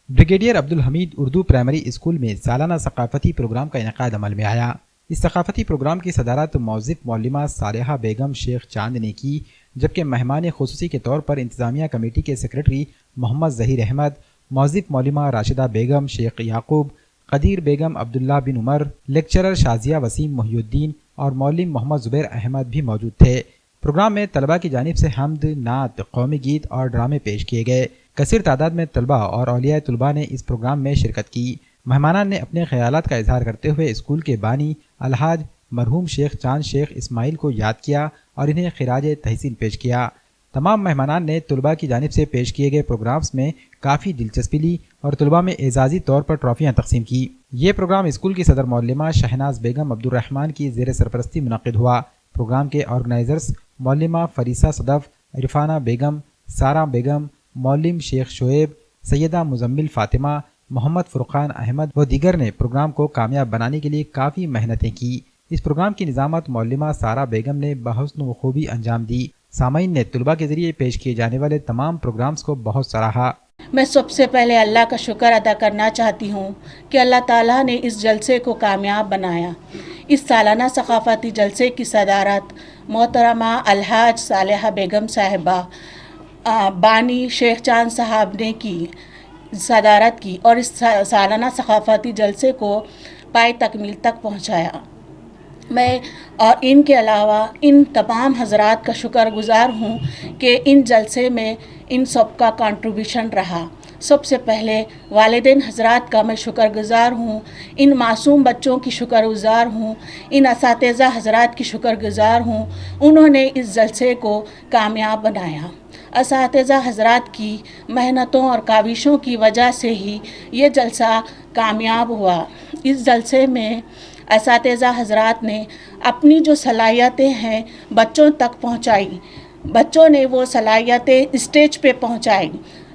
Brigadier Abdul Hamid Urdu primary school میں سالانہ ثقافتی پروگرام کا انعقاد عمل میں آیا۔ اس ثقافتی پروگرام کی صدارت موظف معلمہ صالحہ بیگم شیخ چاند نے کی، جبکہ مہمان خصوصی کے طور پر انتظامیہ کمیٹی کے سیکریٹری محمد ظہیر احمد، موظف معلمہ راشدہ بیگم، شیخ یعقوب، قدیر بیگم، عبداللہ بن عمر، لیکچرر شازیہ وسیم محی الدین اور معلم محمد زبیر احمد بھی موجود تھے۔ پروگرام میں طلباء کی جانب سے حمد، نعت، قومی گیت اور ڈرامے پیش کیے گئے۔ کثیر تعداد میں طلباء اور اولیاء طلباء نے اس پروگرام میں شرکت کی۔ مہمانان نے اپنے خیالات کا اظہار کرتے ہوئے اسکول کے بانی الحاج مرحوم شیخ چاند شیخ اسماعیل کو یاد کیا اور انہیں خراج تحسین پیش کیا۔ تمام مہمانان نے طلباء کی جانب سے پیش کیے گئے پروگرامز میں کافی دلچسپی لی اور طلباء میں اعزازی طور پر ٹرافیاں تقسیم کی۔ یہ پروگرام اسکول کی صدر معلمہ شہناز بیگم عبدالرحمن کی زیر سرپرستی منعقد ہوا۔ پروگرام کے آرگنائزرز معلمہ فریسہ صدف، عرفانہ بیگم، سارہ بیگم، معلم شیخ شعیب، سیدہ مزمل فاطمہ، محمد فرقان احمد و دیگر نے پروگرام کو کامیاب بنانے کے لیے کافی محنتیں کی۔ اس پروگرام کی نظامت معلمہ سارہ بیگم نے بحسن و خوبی انجام دی۔ سامعین نے طلباء کے ذریعے پیش کیے جانے والے تمام پروگرامز کو بہت سراہا۔ میں سب سے پہلے اللہ کا شکر ادا کرنا چاہتی ہوں کہ اللہ تعالیٰ نے اس جلسے کو کامیاب بنایا۔ اس سالانہ ثقافتی جلسے کی صدارت محترمہ الحاج صالحہ بیگم صاحبہ بانی شیخ چاند صاحب نے کی صدارت کی اور اس سالانہ ثقافتی جلسے کو پائے تکمیل تک پہنچایا۔ میں اور ان کے علاوہ ان تمام حضرات کا شکر گزار ہوں کہ ان جلسے میں ان سب کا کنٹریبیوشن رہا۔ سب سے پہلے والدین حضرات کا میں شکر گزار ہوں، ان معصوم بچوں کی شکر گزار ہوں، ان اساتذہ حضرات کی شکر گزار ہوں، انہوں نے اس جلسے کو کامیاب بنایا۔ اساتذہ حضرات کی محنتوں اور کاوشوں کی وجہ سے ہی یہ جلسہ کامیاب ہوا۔ اس جلسے میں اساتذہ حضرات نے اپنی جو صلاحیتیں ہیں بچوں تک پہنچائی، بچوں نے وہ صلاحیتیں اسٹیج پہ پہنچائی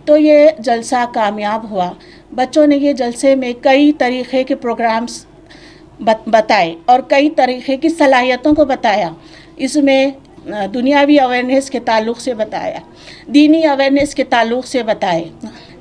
تو یہ جلسہ کامیاب ہوا۔ بچوں نے یہ جلسے میں کئی طریقے کے پروگرامز بتائے اور کئی طریقے کی صلاحیتوں کو بتایا۔ اس میں دنیاوی اویئرنیس کے تعلق سے بتایا، دینی اویئرنیس کے تعلق سے بتائے۔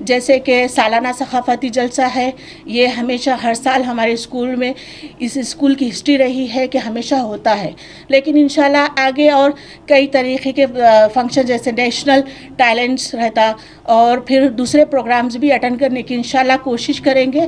جیسے کہ سالانہ ثقافتی جلسہ ہے، یہ ہمیشہ ہر سال ہمارے اسکول میں اس اسکول کی ہسٹری رہی ہے کہ ہمیشہ ہوتا ہے، لیکن انشاءاللہ آگے اور کئی طریقے کے فنکشن جیسے نیشنل ٹیلنٹس رہتا اور پھر دوسرے پروگرامز بھی اٹینڈ کرنے کی انشاءاللہ کوشش کریں گے۔